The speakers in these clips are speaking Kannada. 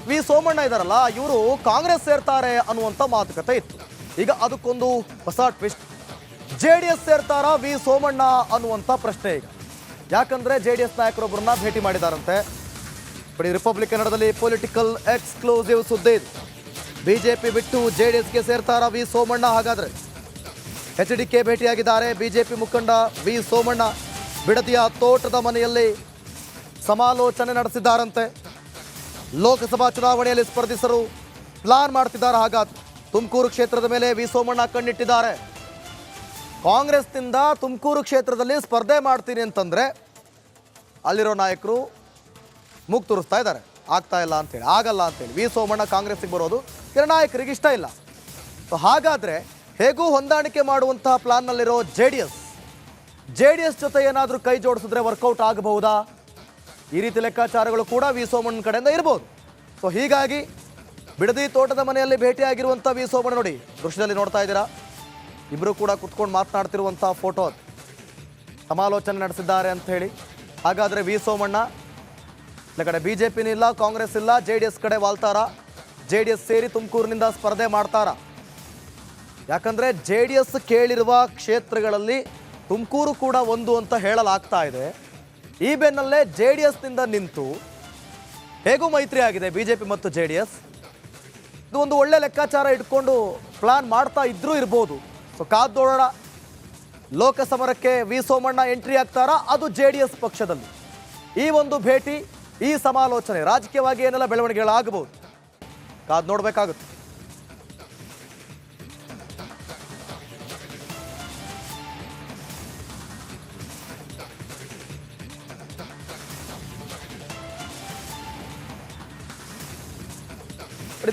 ವಿ ಸೋಮಣ್ಣ ಇದ್ದಾರಲ್ಲ, ಇವರು ಕಾಂಗ್ರೆಸ್ ಸೇರ್ತಾರೆ ಅನ್ನುವಂಥ ಮಾತುಕತೆ ಇತ್ತು. ಈಗ ಅದಕ್ಕೊಂದು ಹೊಸ ಟ್ವಿಸ್ಟ್. JDS ಸೇರ್ತಾರಾ ವಿ ಸೋಮಣ್ಣ ಅನ್ನುವಂಥ ಪ್ರಶ್ನೆ ಈಗ. ಯಾಕಂದ್ರೆ JDS ನಾಯಕರೊಬ್ಬರನ್ನ ಭೇಟಿ ಮಾಡಿದಾರಂತೆ. ಬರೀ ರಿಪಬ್ಲಿಕ್ ಕನ್ನಡದಲ್ಲಿ ಪೊಲಿಟಿಕಲ್ ಎಕ್ಸ್ಕ್ಲೂಸಿವ್ ಸುದ್ದಿ ಇದು. ಬಿಜೆಪಿ ಬಿಟ್ಟು JDSಗೆ ಸೇರ್ತಾರಾ ವಿ ಸೋಮಣ್ಣ? ಹಾಗಾದ್ರೆ HDK ಭೇಟಿಯಾಗಿದ್ದಾರೆ. ಬಿಜೆಪಿ ಮುಖಂಡ ವಿ ಸೋಮಣ್ಣ ಬಿಡದಿಯ ತೋಟದ ಮನೆಯಲ್ಲಿ ಸಮಾಲೋಚನೆ ನಡೆಸಿದ್ದಾರಂತೆ. ಲೋಕಸಭಾ ಚುನಾವಣೆಯಲ್ಲಿ ಸ್ಪರ್ಧಿಸಲು ಪ್ಲಾನ್ ಮಾಡ್ತಿದ್ದಾರೆ. ಹಾಗಾದ್ರೆ ತುಮಕೂರು ಕ್ಷೇತ್ರದ ಮೇಲೆ ವಿ ಸೋಮಣ್ಣ ಕಣ್ಣಿಟ್ಟಿದ್ದಾರೆ. ಕಾಂಗ್ರೆಸ್ನಿಂದ ತುಮಕೂರು ಕ್ಷೇತ್ರದಲ್ಲಿ ಸ್ಪರ್ಧೆ ಮಾಡ್ತೀನಿ ಅಂತಂದರೆ ಅಲ್ಲಿರೋ ನಾಯಕರು ಮೂಗು ತೋರಿಸ್ತಾ ಇದ್ದಾರೆ, ಆಗ್ತಾ ಇಲ್ಲ ಅಂತೇಳಿ, ಆಗಲ್ಲ ಅಂತೇಳಿ. ವಿ ಸೋಮಣ್ಣ ಕಾಂಗ್ರೆಸ್ಸಿಗೆ ಬರೋದು ಕೆಲ ನಾಯಕರಿಗೆ ಇಷ್ಟ ಇಲ್ಲ. ಸೊ ಹಾಗಾದರೆ ಹೇಗೂ ಹೊಂದಾಣಿಕೆ ಮಾಡುವಂತಹ ಪ್ಲಾನ್ನಲ್ಲಿರೋ JDS ಜೊತೆ ಏನಾದರೂ ಕೈ ಜೋಡಿಸಿದ್ರೆ ವರ್ಕೌಟ್ ಆಗಬಹುದಾ? ಈ ರೀತಿ ಲೆಕ್ಕಾಚಾರಗಳು ಕೂಡ ವಿ ಸೋಮಣ್ಣನ ಕಡೆಯಿಂದ ಇರ್ಬೋದು. ಸೊ ಹೀಗಾಗಿ ಬಿಡದಿ ತೋಟದ ಮನೆಯಲ್ಲಿ ಭೇಟಿಯಾಗಿರುವಂಥ ವಿ ಸೋಮಣ್ಣ ನೋಡಿ, ದೃಶ್ಯದಲ್ಲಿ ನೋಡ್ತಾ ಇದ್ದೀರಾ, ಇಬ್ಬರು ಕೂಡ ಕುತ್ಕೊಂಡು ಮಾತನಾಡ್ತಿರುವಂಥ ಫೋಟೋ ಅದು. ಸಮಾಲೋಚನೆ ನಡೆಸಿದ್ದಾರೆ ಅಂತ ಹೇಳಿ. ಹಾಗಾದರೆ ವಿ ಸೋಮಣ್ಣ ಇಲ್ಲ ಕಡೆ ಬಿಜೆಪಿನೂ ಇಲ್ಲ, ಕಾಂಗ್ರೆಸ್ ಇಲ್ಲ, JDS ಕಡೆ ವಾಲ್ತಾರ? JDS ಸೇರಿ ತುಮಕೂರಿನಿಂದ ಸ್ಪರ್ಧೆ ಮಾಡ್ತಾರ? ಯಾಕಂದರೆ JDS ಕೇಳಿರುವ ಕ್ಷೇತ್ರಗಳಲ್ಲಿ ತುಮಕೂರು ಕೂಡ ಒಂದು ಅಂತ ಹೇಳಲಾಗ್ತಾ ಇದೆ. ಈ ಬೆನ್ನಲ್ಲೇ JDSನಿಂದ ನಿಂತು ಹೇಗೂ ಮೈತ್ರಿ ಆಗಿದೆ ಬಿಜೆಪಿ ಮತ್ತು JDS. ಇದು ಒಂದು ಒಳ್ಳೆ ಲೆಕ್ಕಾಚಾರ ಇಟ್ಕೊಂಡು ಪ್ಲಾನ್ ಮಾಡ್ತಾ ಇದ್ರೂ ಇರ್ಬೋದು. ಸೊ ಕಾದ್ ನೋಡೋಣ, ಲೋಕಸಮರಕ್ಕೆ ವಿ ಸೋಮಣ್ಣ ಎಂಟ್ರಿ ಆಗ್ತಾರಾ? ಅದು JDS ಪಕ್ಷದಲ್ಲಿ ಈ ಒಂದು ಭೇಟಿ, ಈ ಸಮಾಲೋಚನೆ ರಾಜಕೀಯವಾಗಿ ಏನೆಲ್ಲ ಬೆಳವಣಿಗೆಗಳಾಗಬಹುದು ಕಾದ್ ನೋಡಬೇಕಾಗುತ್ತೆ.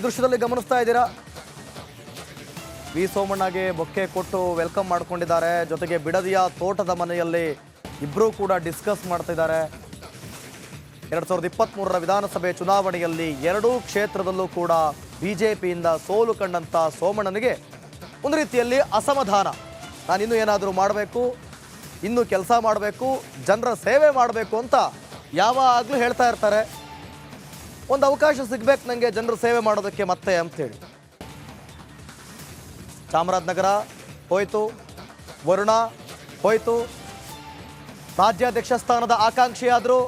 ದೃಶ್ಯದಲ್ಲಿ ಗಮನಿಸ್ತಾ ಇದ್ದೀರಾ, ವಿ ಸೋಮಣ್ಣಗೆ ಬೊಕ್ಕೆ ಕೊಟ್ಟು ವೆಲ್ಕಮ್ ಮಾಡ್ಕೊಂಡಿದ್ದಾರೆ. ಜೊತೆಗೆ ಬಿಡದಿಯ ತೋಟದ ಮನೆಯಲ್ಲಿ ಇಬ್ಬರೂ ಕೂಡ ಡಿಸ್ಕಸ್ ಮಾಡ್ತಿದ್ದಾರೆ. 2023ರ ವಿಧಾನಸಭೆ ಚುನಾವಣೆಯಲ್ಲಿ ಎರಡೂ ಕ್ಷೇತ್ರದಲ್ಲೂ ಕೂಡ ಬಿಜೆಪಿಯಿಂದ ಸೋಲು ಕಂಡಂಥ ಸೋಮಣ್ಣನಿಗೆ ಒಂದು ರೀತಿಯಲ್ಲಿ ಅಸಮಾಧಾನ. ನಾನಿನ್ನೂ ಏನಾದರೂ ಮಾಡಬೇಕು, ಇನ್ನೂ ಕೆಲಸ ಮಾಡಬೇಕು, ಜನರ ಸೇವೆ ಮಾಡಬೇಕು ಅಂತ ಯಾವಾಗಲೂ ಹೇಳ್ತಾ ಇರ್ತಾರೆ. ಒಂದು ಅವಕಾಶ ಸಿಗಬೇಕು ನನಗೆ ಜನರ ಸೇವೆ ಮಾಡೋದಕ್ಕೆ ಮತ್ತೆ ಅಂಥೇಳಿ. ಚಾಮರಾಜನಗರ ಹೋಯಿತು, ವರುಣ ಹೋಯಿತು, ರಾಜ್ಯಾಧ್ಯಕ್ಷ ಸ್ಥಾನದ ಆಕಾಂಕ್ಷಿಯಾದರೂ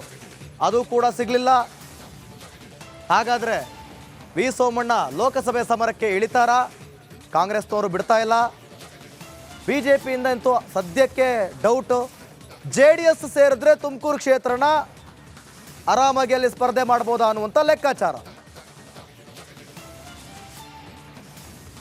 ಅದು ಕೂಡ ಸಿಗಲಿಲ್ಲ. ಹಾಗಾದರೆ ವಿ ಸೋಮಣ್ಣ ಲೋಕಸಭೆ ಸಮರಕ್ಕೆ ಇಳಿತಾರಾ? ಕಾಂಗ್ರೆಸ್ನವರು ಬಿಡ್ತಾ ಇಲ್ಲ. ಬಿಜೆಪಿಯಿಂದ ಅಂತೂ ಸದ್ಯಕ್ಕೆ ಡೌಟು. JDS ಸೇರಿದ್ರೆ ತುಮಕೂರು ಕ್ಷೇತ್ರನ ಆರಾಮಾಗಿ ಅಲ್ಲಿ ಸ್ಪರ್ಧೆ ಮಾಡ್ಬೋದಾ ಅನ್ನುವಂಥ ಲೆಕ್ಕಾಚಾರ.